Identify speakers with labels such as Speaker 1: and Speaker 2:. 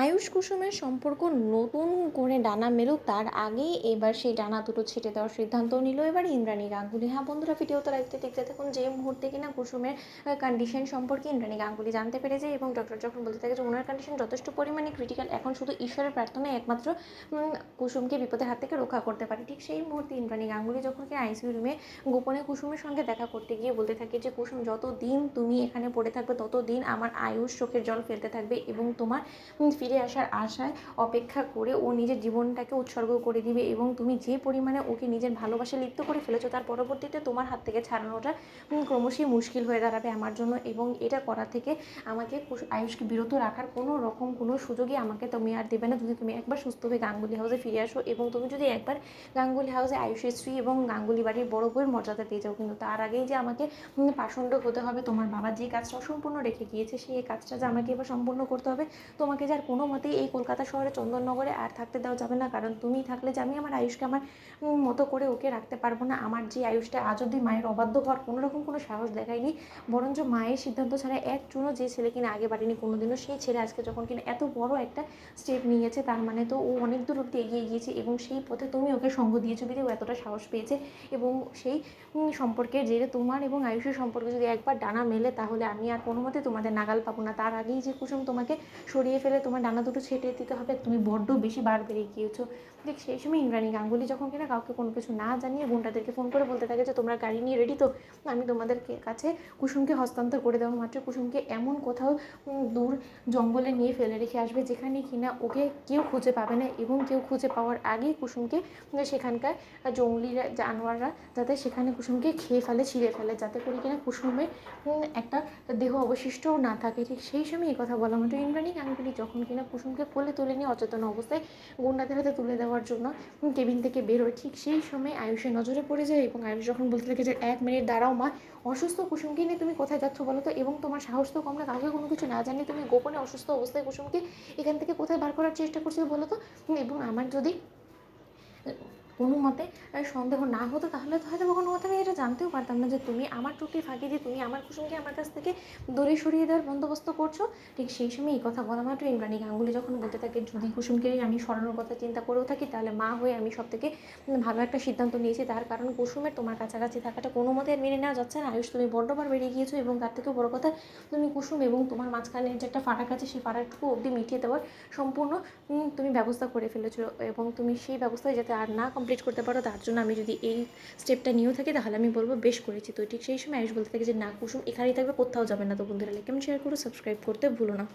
Speaker 1: আয়ুষ কুসুমের সম্পর্ক নতুন করে ডানা মেলুক তার আগেই এবার সেই ডানা দুটো ছেঁটে দেওয়ার সিদ্ধান্ত নিল এবার ইন্দ্রাণী গাঙ্গুলি। হ্যাঁ বন্ধুরা, ভিডিওতে দেখতে থাকুন। যে মুহূর্তে কিনা কুসুমের কন্ডিশন সম্পর্কে ইন্দ্রাণী গাঙ্গুলি জানতে পেরেছে এবং ডক্টর যখন বলতে থাকে যে ওনার কন্ডিশন যথেষ্ট পরিমাণে ক্রিটিক্যাল, এখন শুধু ঈশ্বরের প্রার্থনায় একমাত্র কুসুমকে বিপদের হাত থেকে রক্ষা করতে পারে, ঠিক সেই মুহূর্তে ইন্দ্রাণী গাঙ্গুলি যখন কিনা আইসিইউ রুমে গোপনে কুসুমের সঙ্গে দেখা করতে গিয়ে বলতে থাকে যে কুসুম, যত দিন তুমি এখানে পড়ে থাকবে তত দিন আমার আয়ুষ চোখের জল ফেলতে থাকবে এবং তোমার ফিরে আসার আশায় অপেক্ষা করে ও নিজের জীবনটাকে উৎসর্গ করে দিবে এবং তুমি যে পরিমাণে ওকে নিজের ভালোবাসা লিপ্ত করে ফেলেছো তার পরবর্তীতে তোমার হাত থেকে ছাড়ানোটা ক্রমশই মুশকিল হয়ে দাঁড়াবে আমার জন্য, এবং এটা করা থেকে আমাকে আয়ুষকে বিরত রাখার কোনো রকম কোনো সুযোগই আমাকে তুমি আর দেবে না যদি তুমি একবার সুস্থ হয়ে গাঙ্গুলি হাউসে ফিরে আসো এবং তুমি যদি একবার গাঙ্গুলি হাউসে আয়ুষের স্ত্রী এবং গাঙ্গুলি বাড়ির বড় বউয়ের মর্যাদা পেয়ে যাও। কিন্তু তার আগেই যে আমাকে পাষণ্ড হতে হবে, তোমার বাবা যে কাজটা অসম্পূর্ণ রেখে গিয়েছে সেই কাজটা যে আমাকে এবার সম্পূর্ণ করতে হবে। তোমাকে যার কোনো মতেই এই কলকাতা শহরে চন্দননগরে আর থাকতে দেওয়া যাবে না, কারণ তুমি থাকলে যে আমি আমার আয়ুষকে আমার মতো করে ওকে রাখতে পারবো না। আমার যে আয়ুষটা আজ অব্দি মায়ের অবাধ্য হওয়ার কোনো রকম কোনো সাহস দেখায়নি, বরঞ্চ মায়ের সিদ্ধান্ত ছাড়া এক চুনো যে ছেলে কিনা আগে বাড়িনি কোনোদিনও, সেই ছেলে আজকে যখন কিনা এত বড় একটা স্টেপ নিয়েছে তার মানে তো ও অনেক দূর অব্দি এগিয়ে গিয়েছে এবং সেই পথে তুমি ওকে সঙ্গ দিয়েছো বিধে ও এতটা সাহস পেয়েছে। এবং সেই সম্পর্কের জেরে তোমার এবং আয়ুষের সম্পর্কে যদি একবার ডানা মেলে তাহলে আমি আর কোনো মতে তোমাদের নাগাল পাবো না। তার আগেই যে কুসুম তোমাকে সরিয়ে ফেলে তোমার ডানা দুটো ছেটে দিতে হবে, তুমি বড্ড বেশি বার বেরিয়ে গিয়েছো। দেখ সেই সময় ইন্দ্রাণী গাঙ্গুলি যখন কিনা কাউকে কোনো কিছু না জানিয়ে গুন্ডাদেরকে ফোন করে বলতে থাকে যে তোমরা গাড়ি নিয়ে রেডি তো, আমি তোমাদের কাছে কুসুমকে হস্তান্তর করে দেওয়া মাত্র কুসুমকে এমন কোথাও দূর জঙ্গলে নিয়ে ফেলে রেখে আসবে যেখানে কিনা ওকে কেউ খুঁজে পাবে না এবং কেউ খুঁজে পাওয়ার আগেই কুসুমকে সেখানকার জঙ্গলিরা জানোয়াররা যাতে সেখানে কুসুমকে খেয়ে ফেলে, ছিঁড়ে ফেলে, যাতে করে কিনা কুসুমের একটা দেহ অবশিষ্টও না থাকে। ঠিক সেই সময় এই কথা বলা মাত্র ইন্দ্রাণী গাঙ্গুলি যখন কিনা কুসুমকে কোলে তুলে নিয়ে অচেতন অবস্থায় গুন্ডাদের হাতে তুলে দেওয়ার জন্য কেবিন থেকে বেরোয়, ঠিক সেই সময় আয়ুষের নজরে পড়ে যায় এবং আয়ুষ যখন বলতে থাকে যে 1 মিনিট দাঁড়াও মা, অসুস্থ কুসুমকে নিয়ে তুমি কোথায় যাচ্ছ বলো তো, এবং তোমার সাহস তো কম না, কাউকে কোনো কিছু না জানিয়ে তুমি গোপনে অসুস্থ অবস্থায় কুসুমকে এখান থেকে কোথায় বার করার চেষ্টা করছো বলো তো। এবং আমার যদি কোনো মতে সন্দেহ না হতো তাহলে তো হয়তো কোনো মতে আমি এটা জানতেও পারতাম না যে তুমি আমার চুক্তি ফাঁকি দিয়ে তুমি আমার কুসুমকে আমার কাছ থেকে দূরে সরিয়ে দেওয়ার বন্দোবস্ত করছো। ঠিক সেই সময় এই কথা বলা মাত্র ইন্দ্রাণী গাঙ্গুলি যখন বলতে থাকে যদি কুসুমকে আমি সরানোর কথা চিন্তা করেও থাকি তাহলে মা হয়ে আমি সব থেকে ভালো একটা সিদ্ধান্ত নিয়েছি, তার কারণ কুসুমের তোমার কাছাকাছি থাকাটা কোনো মতে আর মেনে নেওয়া যাচ্ছে না। আয়ুষ তুমি বড্ডবার বেরিয়ে গিয়েছো এবং তার থেকেও বড় কথা তুমি কুসুম এবং তোমার মাঝখানে যে একটা ফারাক আছে সেই ফারাকটুকু অবধি মিটিয়ে দেওয়ার সম্পূর্ণ তুমি ব্যবস্থা করে ফেলেছো এবং তুমি সেই ব্যবস্থায় যাতে আর না কমপ্লিট করতে পারো তার জন্য আমি যদি এই স্টেপটা নিয়েও থাকি তাহলে আমি বলবো বেশ করেছি। তো ঠিক সেই সময় আয়ুষ বলতে থাকে যে না কুসুম এখানেই থাকবে, কোথাও যাবে না। তো বন্ধুরা লাইক কমেন্ট শেয়ার করো, সাবস্ক্রাইব করতে ভুলো না।